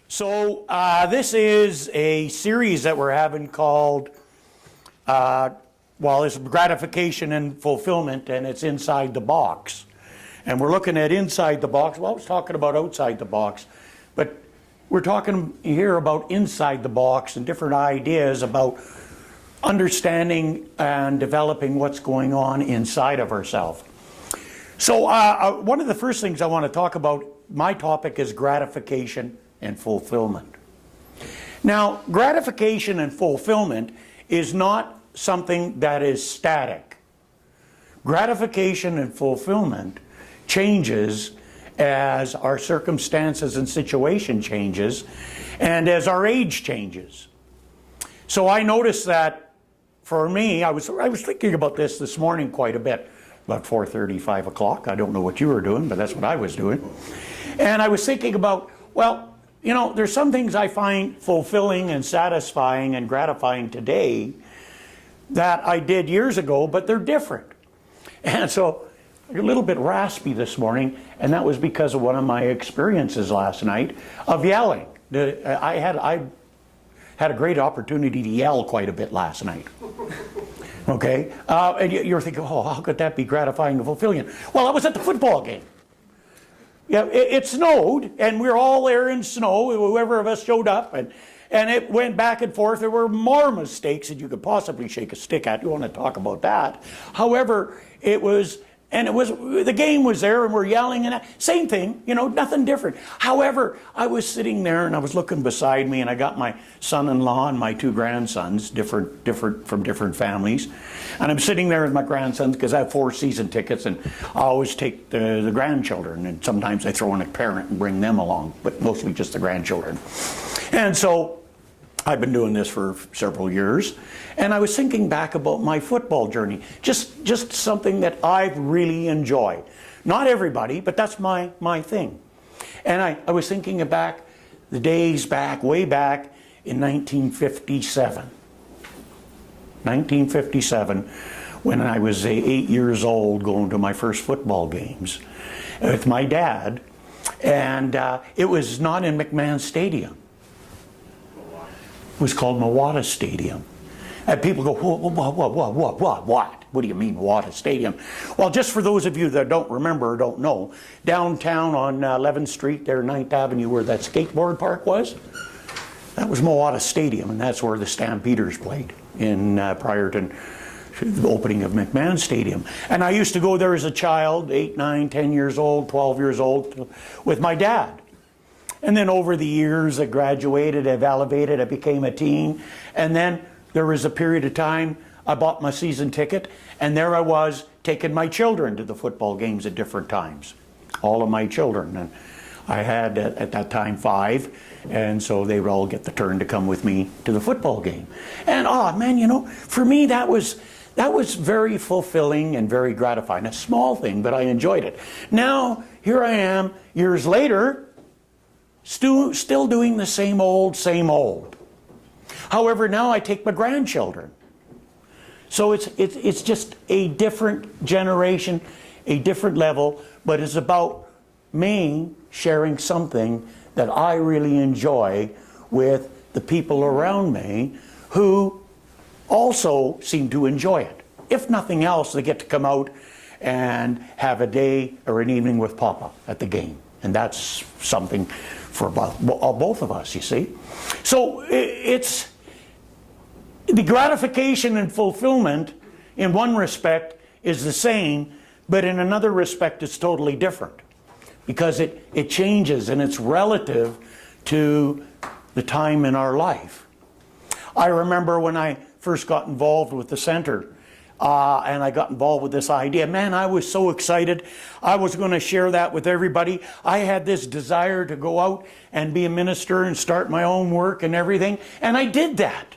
This is a series that we're having called, it's Gratification and Fulfillment, and it's inside the box. And we're looking at inside the box. Well, I was talking about outside the box, but we're talking here about inside the box and different ideas about understanding and developing what's going on inside of ourselves. One of the first things I want to talk about, my topic is gratification and fulfillment. Now, gratification and fulfillment is not something that is static. Gratification and fulfillment changes as our circumstances and situation changes and as our age changes. So I noticed that for me, I was thinking about this morning quite a bit, about 4:30, 5 o'clock. I don't know what you were doing, but that's what I was doing. And I was thinking about, there's some things I find fulfilling and satisfying and gratifying today that I did years ago, but they're different. And so, a little bit raspy this morning, and that was because of one of my experiences last night of yelling. I had a great opportunity to yell quite a bit last night. Okay? And you're thinking, how could that be gratifying and fulfilling? Well, I was at the football game. Yeah, it snowed, and we were all there in snow, whoever of us showed up, and it went back and forth. There were more mistakes that you could possibly shake a stick at. You want to talk about that. However, the game was there, and we're yelling, and same thing, nothing different. However, I was sitting there, and I was looking beside me, and I got my son-in-law and my two grandsons, different from different families. And I'm sitting there with my grandsons because I have 4 season tickets, and I always take the grandchildren, and sometimes I throw in a parent and bring them along, but mostly just the grandchildren. And so I've been doing this for several years, and I was thinking back about my football journey, just something that I really enjoy. Not everybody, but that's my thing. And I was thinking back the days back, way back in 1957. 1957, when I was 8 years old, going to my first football games with my dad, and it was not in McMahon Stadium. It was called Mawata Stadium. And people go, what? What do you mean, Mawata Stadium? Well, just for those of you that don't remember or don't know, downtown on 11th Street, there, 9th Avenue, where that skateboard park was, that was Mawata Stadium, and that's where the Stampeders played prior to the opening of McMahon Stadium. And I used to go there as a child, 8, 9, 10 years old, 12 years old, with my dad. And then over the years, I graduated, I've elevated, I became a teen. And then there was a period of time I bought my season ticket, and there I was taking my children to the football games at different times. All of my children. And I had, at that time, 5, and so they would all get the turn to come with me to the football game. And, for me, that was very fulfilling and very gratifying. A small thing, but I enjoyed it. Now, here I am, years later, still doing the same old. However, now I take my grandchildren. So it's just a different generation, a different level, but it's about me sharing something that I really enjoy with the people around me who also seem to enjoy it. If nothing else, they get to come out and have a day or an evening with Papa at the game. And that's something for both of us, you see. So it's the gratification and fulfillment in one respect is the same, but in another respect it's totally different. Because it changes and it's relative to the time in our life. I remember when I first got involved with the center, and I got involved with this idea. Man, I was so excited. I was going to share that with everybody. I had this desire to go out and be a minister and start my own work and everything. And I did that.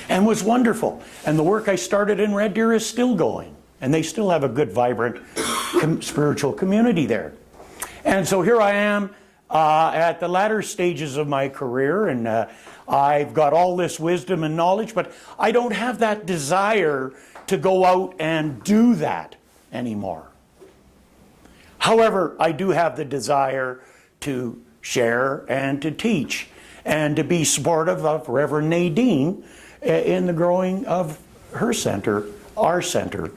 And it was wonderful. And the work I started in Red Deer is still going. And they still have a good, vibrant spiritual community there. And so here I am at the latter stages of my career, and I've got all this wisdom and knowledge, but I don't have that desire to go out and do that anymore. However, I do have the desire to share and to teach and to be supportive of Reverend Nadine in the growing of her center, our center,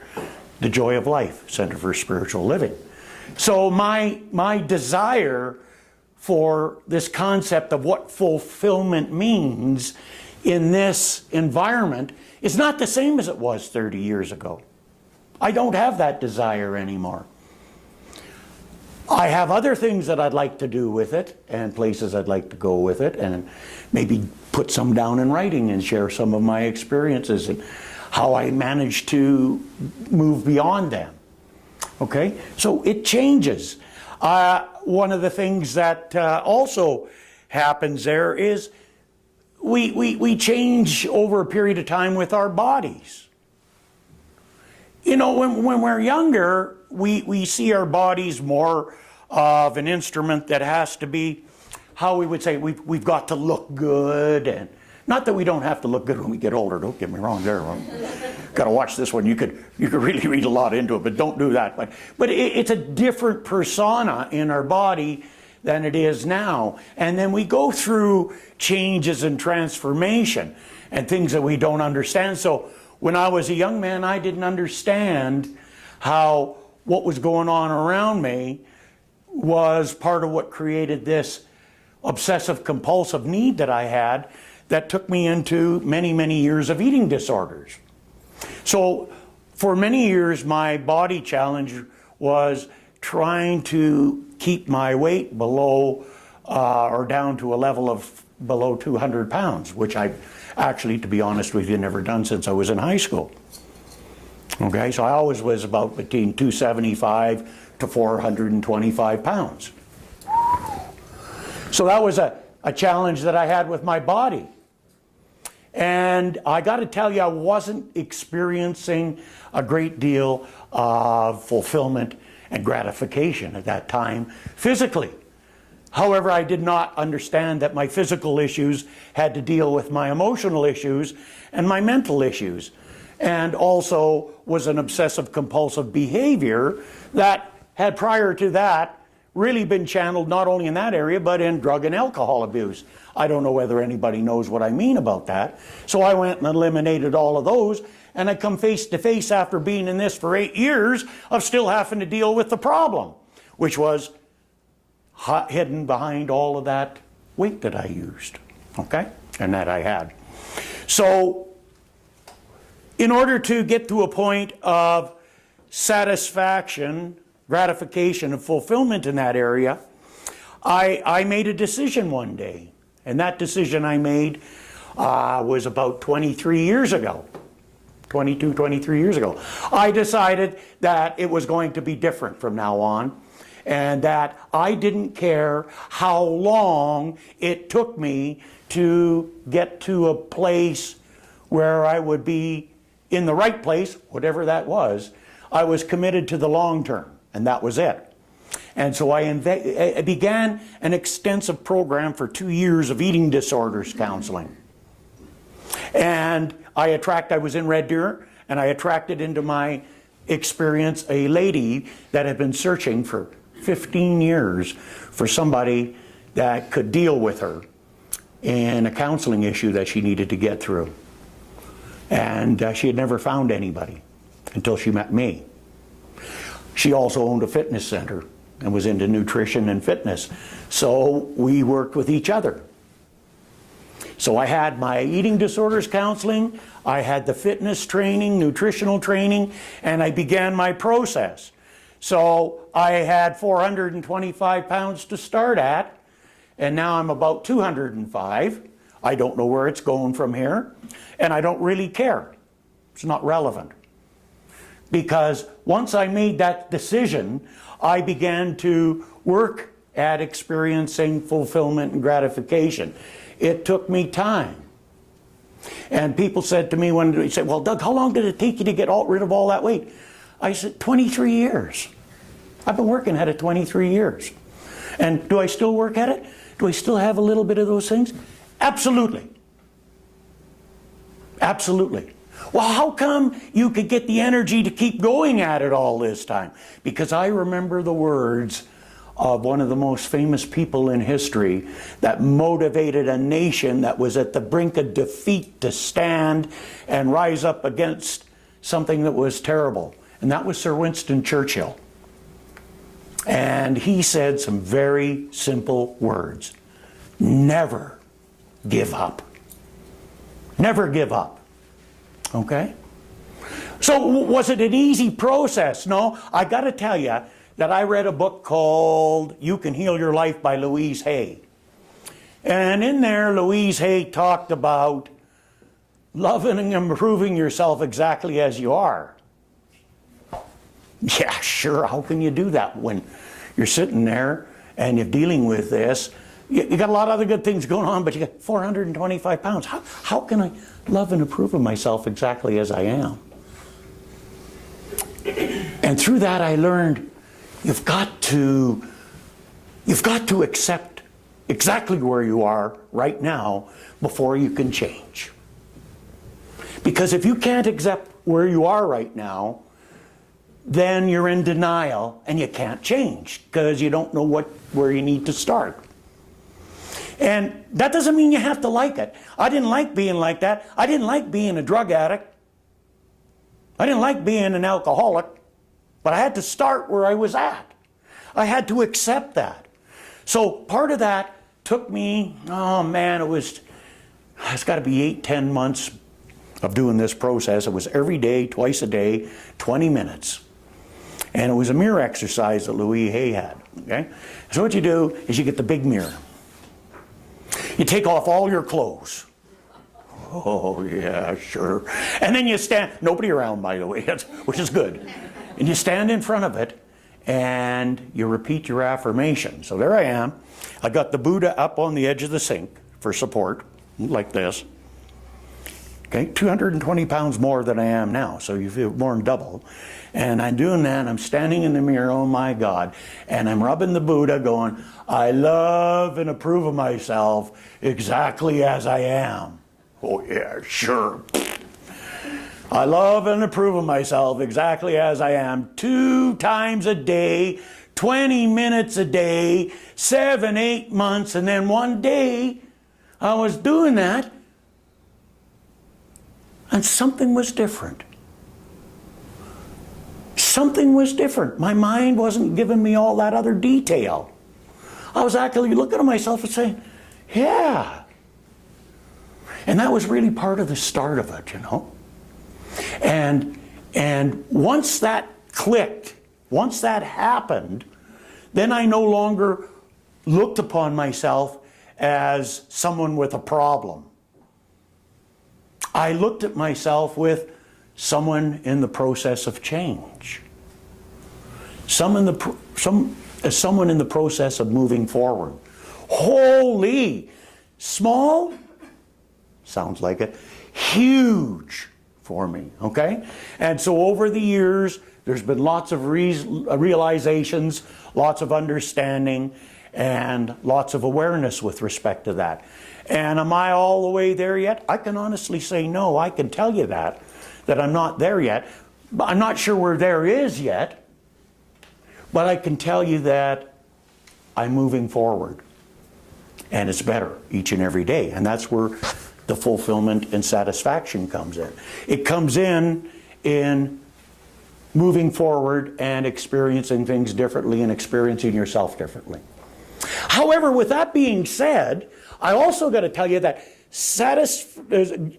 the Joy of Life Center for Spiritual Living. So my desire for this concept of what fulfillment means in this environment is not the same as it was 30 years ago. I don't have that desire anymore. I have other things that I'd like to do with it and places I'd like to go with it, and maybe put some down in writing and share some of my experiences and how I managed to move beyond them. Okay, so it changes. One of the things that also happens there is we change over a period of time with our bodies. You know, when we're younger, we see our bodies more of an instrument that has to be, how we would say, we've got to look good. And not that we don't have to look good when we get older, don't get me wrong there. Got to watch this one. You could really read a lot into it, but don't do that. But it's a different persona in our body than it is now. And then we go through changes and transformation and things that we don't understand. So when I was a young man, I didn't understand how what was going on around me was part of what created this obsessive compulsive need that I had that took me into many, many years of eating disorders. So for many years, my body challenge was trying to keep my weight below or down to a level of below 200 pounds, which I've actually, to be honest with you, never done since I was in high school. Okay, so I always was about between 275 to 425 pounds. So that was a challenge that I had with my body. And I got to tell you, I wasn't experiencing a great deal of fulfillment and gratification at that time physically. However, I did not understand that my physical issues had to deal with my emotional issues and my mental issues, and also was an obsessive compulsive behavior that had prior to that really been channeled not only in that area but in drug and alcohol abuse. I don't know whether anybody knows what I mean about that. So I went and eliminated all of those, and I come face to face after being in this for 8 years of still having to deal with the problem, which was hidden behind all of that weight that I used, okay, and that I had. So in order to get to a point of satisfaction, gratification, and fulfillment in that area, I made a decision one day. And that decision I made was about 23 years ago. 22, 23 years ago. I decided that it was going to be different from now on, and that I didn't care how long it took me to get to a place where I would be in the right place, whatever that was. I was committed to the long term, and that was it. And so I began an extensive program for 2 years of eating disorders counseling. And I was in Red Deer, and I attracted into my experience a lady that had been searching for 15 years for somebody that could deal with her in a counseling issue that she needed to get through. And she had never found anybody until she met me. She also owned a fitness center and was into nutrition and fitness. So we worked with each other. So I had my eating disorders counseling, I had the fitness training, nutritional training, and I began my process. So I had 425 pounds to start at, and now I'm about 205. I don't know where it's going from here, and I don't really care. It's not relevant. Because once I made that decision, I began to work at experiencing fulfillment and gratification. It took me time. And people said to me when they said, well, Doug, how long did it take you to get rid of all that weight? I said, 23 years. I've been working at it 23 years. And do I still work at it? Do I still have a little bit of those things? Absolutely. Absolutely. Well, how come you could get the energy to keep going at it all this time? Because I remember the words of one of the most famous people in history that motivated a nation that was at the brink of defeat to stand and rise up against something that was terrible. And that was Sir Winston Churchill. And he said some very simple words. Never give up. Never give up. Okay? So was it an easy process? No. I got to tell you that I read a book called You Can Heal Your Life by Louise Hay. And in there, Louise Hay talked about loving and improving yourself exactly as you are. Yeah, sure. How can you do that when you're sitting there and you're dealing with this? You got a lot of other good things going on, but you got 425 pounds. How can I love and approve of myself exactly as I am? And through that I learned you've got to accept exactly where you are right now before you can change. Because if you can't accept where you are right now, then you're in denial and you can't change because you don't know where you need to start. And that doesn't mean you have to like it. I didn't like being like that. I didn't like being a drug addict. I didn't like being an alcoholic. But I had to start where I was at. I had to accept that. So part of that took me, oh man, it's got to be 8-10 months of doing this process. It was every day, twice a day, 20 minutes. And it was a mirror exercise that Louise Hay had. Okay? So what you do is you get the big mirror. You take off all your clothes. Oh yeah, sure. And then you stand, nobody around by the way, which is good. And you stand in front of it and you repeat your affirmation. So there I am. I got the Buddha up on the edge of the sink for support, like this. Okay, 220 pounds more than I am now, so you feel more than double. And I'm doing that, I'm standing in the mirror, oh my God, and I'm rubbing the Buddha going, I love and approve of myself exactly as I am. Oh yeah, sure. I love and approve of myself exactly as I am 2 times a day, 20 minutes a day, 7-8 months, and then one day I was doing that and something was different. Something was different. My mind wasn't giving me all that other detail. I was actually looking at myself and saying, yeah. And that was really part of the start of it, you know. And once that clicked, once that happened, then I no longer looked upon myself as someone with a problem. I looked at myself with someone in the process of change. Someone in the process of moving forward. Holy! Small? Sounds like it. Huge for me, okay? And so over the years, there's been lots of realizations, lots of understanding, and lots of awareness with respect to that. And am I all the way there yet? I can honestly say no. I can tell you that I'm not there yet. I'm not sure where there is yet, but I can tell you that I'm moving forward. And it's better each and every day. And that's where the fulfillment and satisfaction comes in. It comes in moving forward and experiencing things differently and experiencing yourself differently. However, with that being said, I also got to tell you that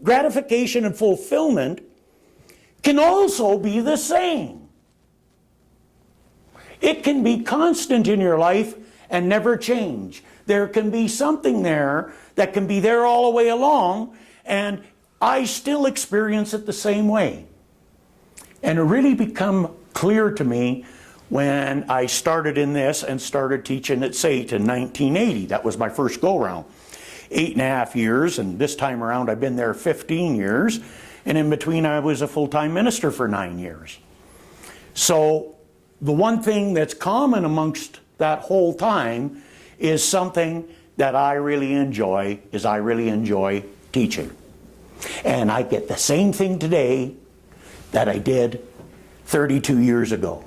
gratification and fulfillment can also be the same. It can be constant in your life and never change. There can be something there that can be there all the way along, and I still experience it the same way. And it really become clear to me when I started in this and started teaching at SAIT in 1980. That was my first go-round. 8.5 years, and this time around I've been there 15 years, and in between I was a full-time minister for 9 years. So the one thing that's common amongst that whole time is something that I really enjoy, teaching. And I get the same thing today that I did 32 years ago.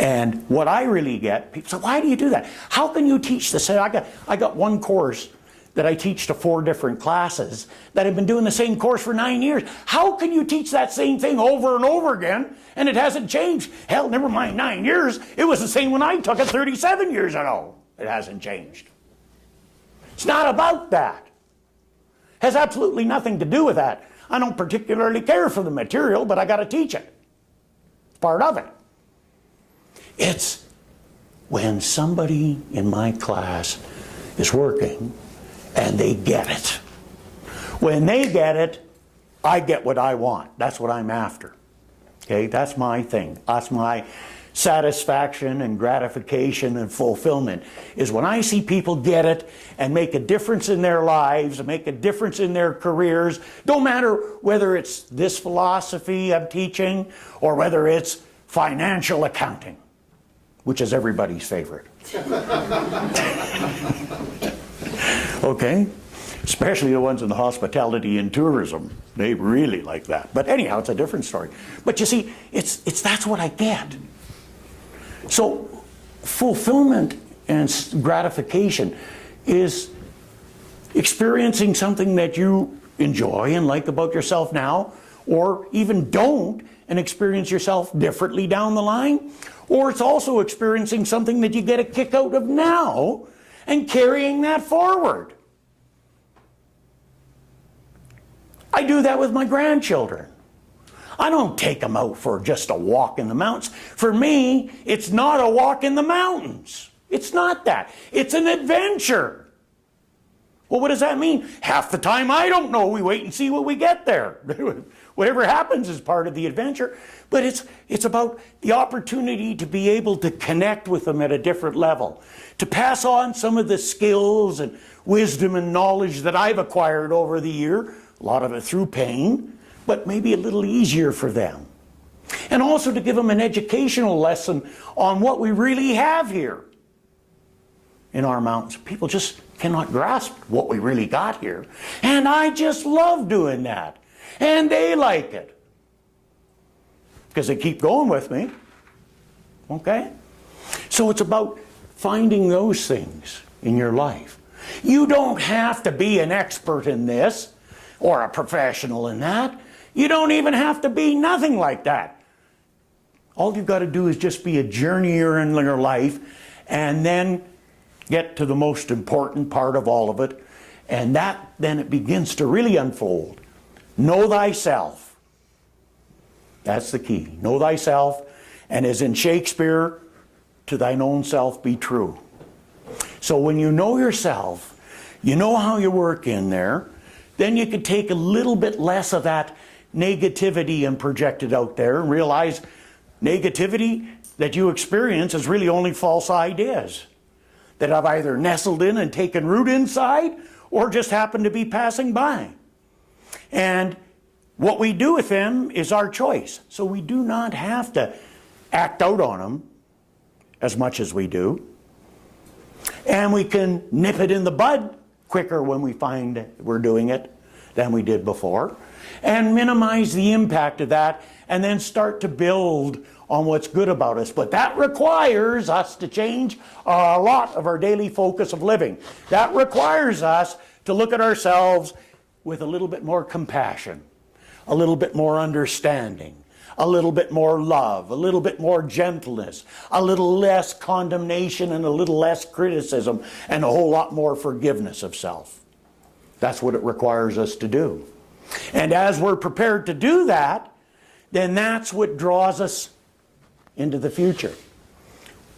And what I really get, people say, why do you do that? How can you teach this? I got one course that I teach to 4 different classes that have been doing the same course for 9 years. How can you teach that same thing over and over again and it hasn't changed? Hell, never mind 9 years. It was the same when I took it 37 years ago. It hasn't changed. It's not about that. It has absolutely nothing to do with that. I don't particularly care for the material, but I got to teach it. It's part of it. It's when somebody in my class is working and they get it. When they get it, I get what I want. That's what I'm after. Okay, that's my thing. That's my satisfaction and gratification and fulfillment, is when I see people get it and make a difference in their lives and make a difference in their careers. Don't matter whether it's this philosophy I'm teaching or whether it's financial accounting, which is everybody's favorite. Okay? Especially the ones in the hospitality and tourism. They really like that. But anyhow, it's a different story. But you see, it's that's what I get. So fulfillment and gratification is experiencing something that you enjoy and like about yourself now, or even don't and experience yourself differently down the line. Or it's also experiencing something that you get a kick out of now and carrying that forward. I do that with my grandchildren. I don't take them out for just a walk in the mountains. For me, it's not a walk in the mountains. It's not that. It's an adventure. Well, what does that mean? Half the time I don't know. We wait and see what we get there. Whatever happens is part of the adventure. But it's about the opportunity to be able to connect with them at a different level. To pass on some of the skills and wisdom and knowledge that I've acquired over the year. A lot of it through pain, but maybe a little easier for them. And also to give them an educational lesson on what we really have here in our mountains. People just cannot grasp what we really got here. And I just love doing that. And they like it. Because they keep going with me. Okay? So it's about finding those things in your life. You don't have to be an expert in this or a professional in that. You don't even have to be nothing like that. All you've got to do is just be a journeyer in your life and then get to the most important part of all of it. And that, then it begins to really unfold. Know thyself. That's the key. Know thyself, and as in Shakespeare, to thine own self be true. So when you know yourself, you know how you work in there, then you could take a little bit less of that negativity and project it out there and realize negativity that you experience is really only false ideas that have either nestled in and taken root inside or just happen to be passing by. And what we do with them is our choice. So we do not have to act out on them as much as we do. And we can nip it in the bud quicker when we find we're doing it than we did before, and minimize the impact of that, and then start to build on what's good about us. But that requires us to change a lot of our daily focus of living. That requires us to look at ourselves with a little bit more compassion, a little bit more understanding, a little bit more love, a little bit more gentleness, a little less condemnation and a little less criticism, and a whole lot more forgiveness of self. That's what it requires us to do. And as we're prepared to do that, then that's what draws us into the future.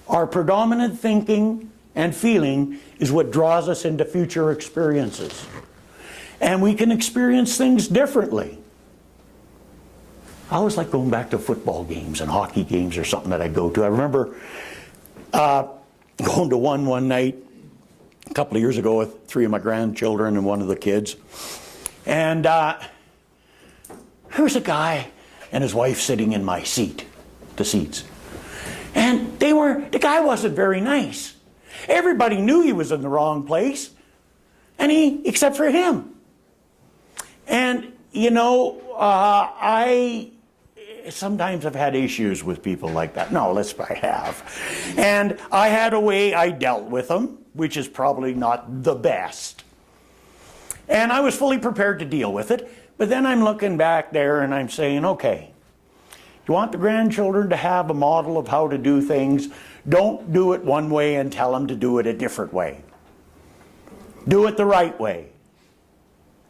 Our predominant thinking and feeling is what draws us into future experiences. And we can experience things differently. I always like going back to football games and hockey games or something that I go to. I remember going to one night a couple of years ago with 3 of my grandchildren and one of the kids. And here's a guy and his wife sitting in my seat, the seats. And the guy wasn't very nice. Everybody knew he was in the wrong place, except for him. And, I sometimes I've had issues with people like that. No, I have. And I had a way I dealt with them, which is probably not the best. And I was fully prepared to deal with it. But then I'm looking back there and I'm saying, okay, you want the grandchildren to have a model of how to do things? Don't do it one way and tell them to do it a different way. Do it the right way.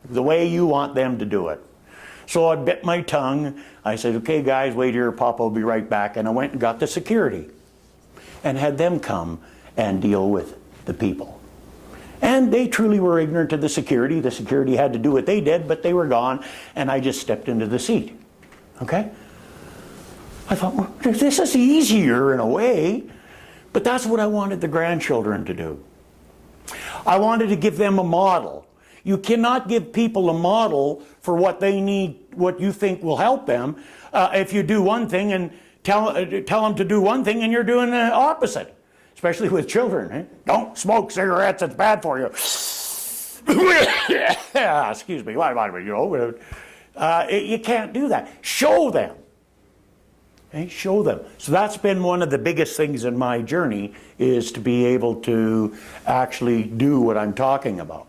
The way you want them to do it. So I bit my tongue. I said, okay guys, wait here, Papa will be right back. And I went and got the security and had them come and deal with the people. And they truly were ignorant of the security. The security had to do what they did, but they were gone, and I just stepped into the seat. Okay? I thought, well, this is easier in a way, but that's what I wanted the grandchildren to do. I wanted to give them a model. You cannot give people a model for what they need, what you think will help them, if you do one thing and tell them to do one thing and you're doing the opposite. Especially with children. Eh? Don't smoke cigarettes, it's bad for you. Excuse me. You can't do that. Show them. Okay? Show them. So that's been one of the biggest things in my journey, is to be able to actually do what I'm talking about.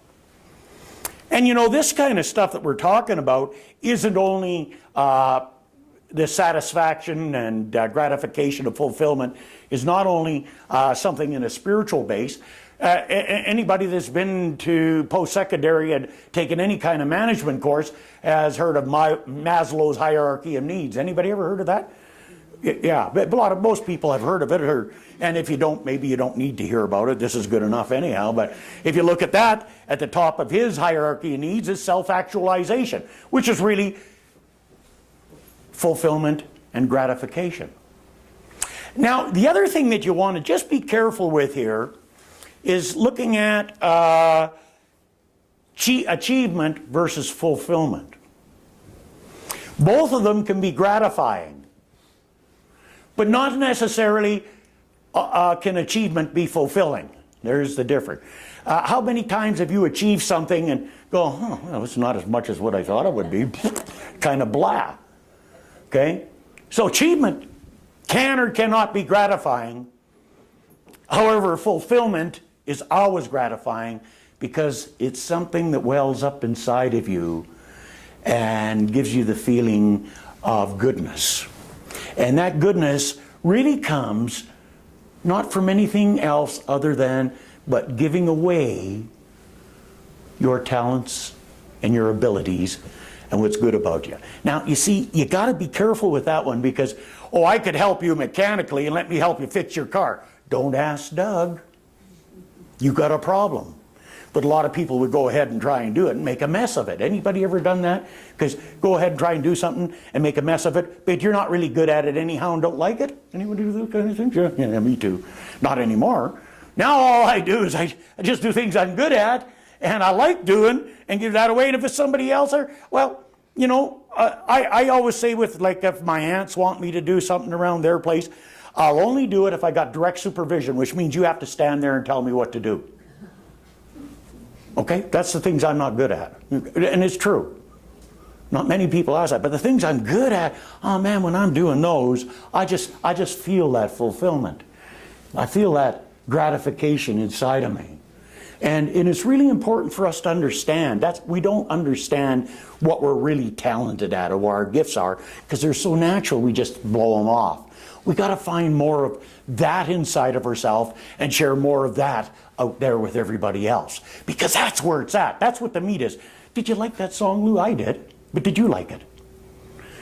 And you know, this kind of stuff that we're talking about isn't only the satisfaction and gratification of fulfillment is not only something in a spiritual base. Anybody that's been to post-secondary and taken any kind of management course has heard of Maslow's hierarchy of needs. Anybody ever heard of that? Yeah, but most people have heard of it. And if you don't, maybe you don't need to hear about it. This is good enough anyhow. But if you look at that, at the top of his hierarchy of needs is self-actualization, which is really fulfillment and gratification. Now, the other thing that you want to just be careful with here is looking at achievement versus fulfillment. Both of them can be gratifying, but not necessarily can achievement be fulfilling. There's the difference. How many times have you achieved something and go, well, it's not as much as what I thought it would be, kind of blah. Okay? So achievement can or cannot be gratifying. However, fulfillment is always gratifying because it's something that wells up inside of you and gives you the feeling of goodness. And that goodness really comes not from anything else other than but giving away your talents and your abilities and what's good about you. Now, you see, you got to be careful with that one because, oh, I could help you mechanically and let me help you fix your car. Don't ask Doug. You got a problem. But a lot of people would go ahead and try and do it and make a mess of it. Anybody ever done that? Because go ahead and try and do something and make a mess of it, but you're not really good at it anyhow and don't like it? Anyone do those kind of things? Yeah, me too. Not anymore. Now all I do is I just do things I'm good at and I like doing and give that away. And if it's somebody else, well, you know, I always say with, like, if my aunts want me to do something around their place, I'll only do it if I got direct supervision, which means you have to stand there and tell me what to do. Okay? That's the things I'm not good at. And it's true. Not many people ask that. But the things I'm good at, oh man, when I'm doing those, I just feel that fulfillment. I feel that gratification inside of me. And it's really important for us to understand. We don't understand what we're really talented at or what our gifts are because they're so natural we just blow them off. We got to find more of that inside of ourselves and share more of that out there with everybody else. Because that's where it's at. That's what the meat is. Did you like that song, Lou? I did. But did you like it?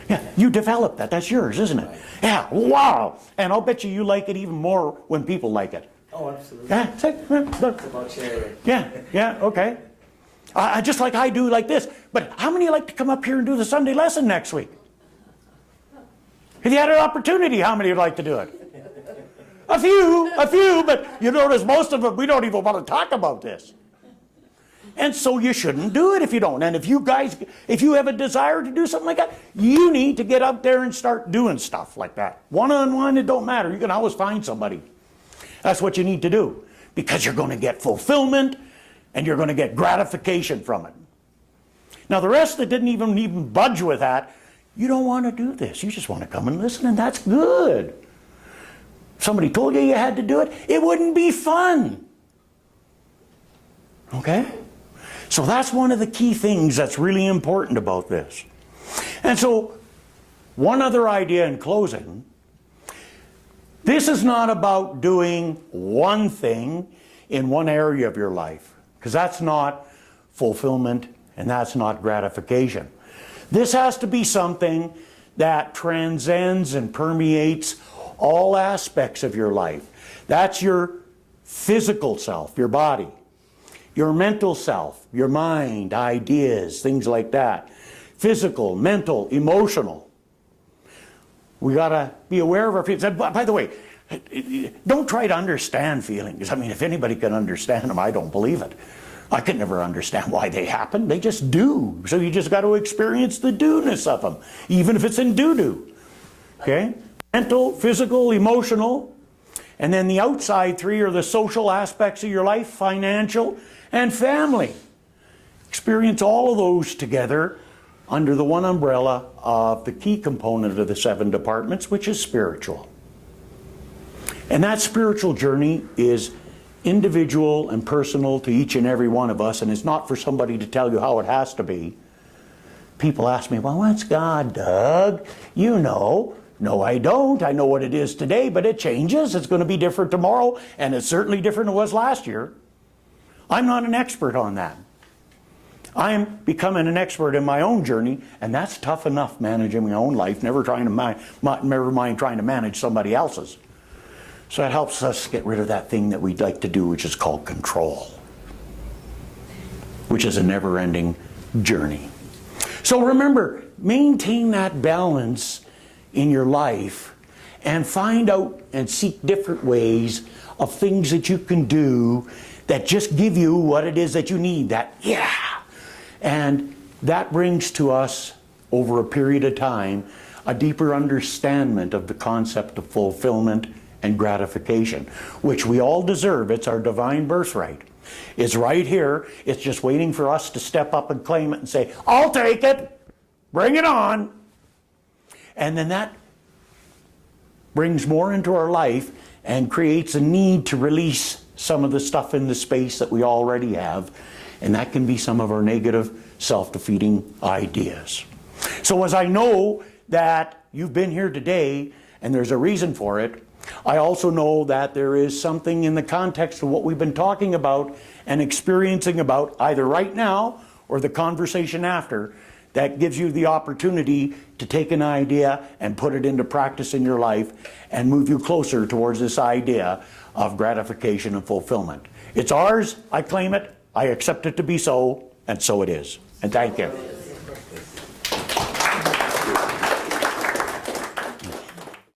Yeah, you developed that. That's yours, isn't it? Yeah, wow. And I'll bet you like it even more when people like it. Oh, absolutely. Yeah, it's about sharing. Yeah, okay. Just like I do like this. But how many like to come up here and do the Sunday lesson next week? If you had an opportunity, how many would like to do it? A few, but you notice most of them, we don't even want to talk about this. And so you shouldn't do it if you don't. And if you have a desire to do something like that, you need to get up there and start doing stuff like that. One-on-one, it don't matter. You can always find somebody. That's what you need to do. Because you're going to get fulfillment and you're going to get gratification from it. Now the rest that didn't even budge with that, You don't want to do this. You just want to come and listen, and that's good. If somebody told you you had to do it, it wouldn't be fun. Okay? So that's one of the key things that's really important about this. And so, one other idea in closing. This is not about doing one thing in one area of your life, because that's not fulfillment and that's not gratification. This has to be something that transcends and permeates all aspects of your life. That's your physical self, your body, your mental self, your mind, ideas, things like that. Physical, mental, emotional. We got to be aware of our feelings. By the way, don't try to understand feelings. I mean, if anybody can understand them, I don't believe it. I could never understand why they happen. They just do. So you just got to experience the do-ness of them, even if it's in doo-doo. Okay? Mental, physical, emotional. And then the outside three are the social aspects of your life, financial, and family. Experience all of those together under the one umbrella of the key component of the 7 departments, which is spiritual. And that spiritual journey is individual and personal to each and every one of us, and it's not for somebody to tell you how it has to be. People ask me, well, what's God, Doug? You know. No, I don't. I know what it is today, but it changes. It's going to be different tomorrow, and it's certainly different than it was last year. I'm not an expert on that. I'm becoming an expert in my own journey, and that's tough enough managing my own life, never mind trying to manage somebody else's. So it helps us get rid of that thing that we'd like to do, which is called control, which is a never-ending journey. So remember, maintain that balance in your life and find out and seek different ways of things that you can do that just give you what it is that you need, that yeah. And that brings to us, over a period of time, a deeper understanding of the concept of fulfillment and gratification, which we all deserve. It's our divine birthright. It's right here. It's just waiting for us to step up and claim it and say, I'll take it. Bring it on. And then that brings more into our life and creates a need to release some of the stuff in the space that we already have. And that can be some of our negative, self-defeating ideas. So as I know that you've been here today and there's a reason for it, I also know that there is something in the context of what we've been talking about and experiencing about either right now or the conversation after that gives you the opportunity to take an idea and put it into practice in your life and move you closer towards this idea of gratification and fulfillment. It's ours, I claim it, I accept it to be so, and so it is. And thank you.